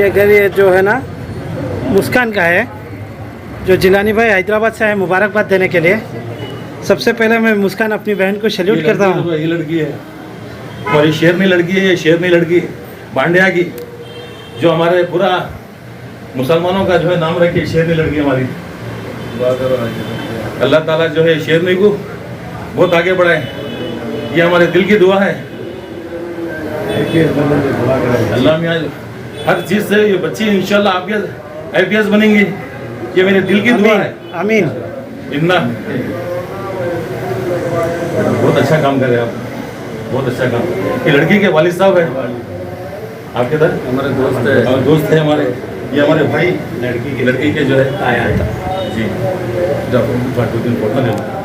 ये घर ये जो है ना मुस्कान का है, जो जिलानी भाई हैदराबाद से आए मुबारकबाद देने के लिए। सबसे पहले मैं मुस्कान अपनी बहन को सैल्यूट करता हूँ। ये लड़की है और ये शेरनी लड़की है, ये शेरनी लड़की बांडिया की, जो हमारे पूरा मुसलमानों का जो है नाम रखी है, शेरनी लड़की हमारी। अल्लाह ताला जो है शेरनी को बहुत आगे बढ़ाए, ये हमारे दिल की दुआ है। अल्लाह मियाँ हर चीज़ से ये बच्ची इंशाल्लाह IPS बनेंगी, ये मेरे दिल की दुआ है। आमीन। इतना बहुत अच्छा काम कर रहे हैं आप, बहुत अच्छा काम। ये लड़की के वालिद साहब है आपके इधर, हमारे दोस्त है, और दोस्त है हमारे, ये हमारे भाई लड़की के जो है आया है जी। जब 2 दिन फोटो ले लो।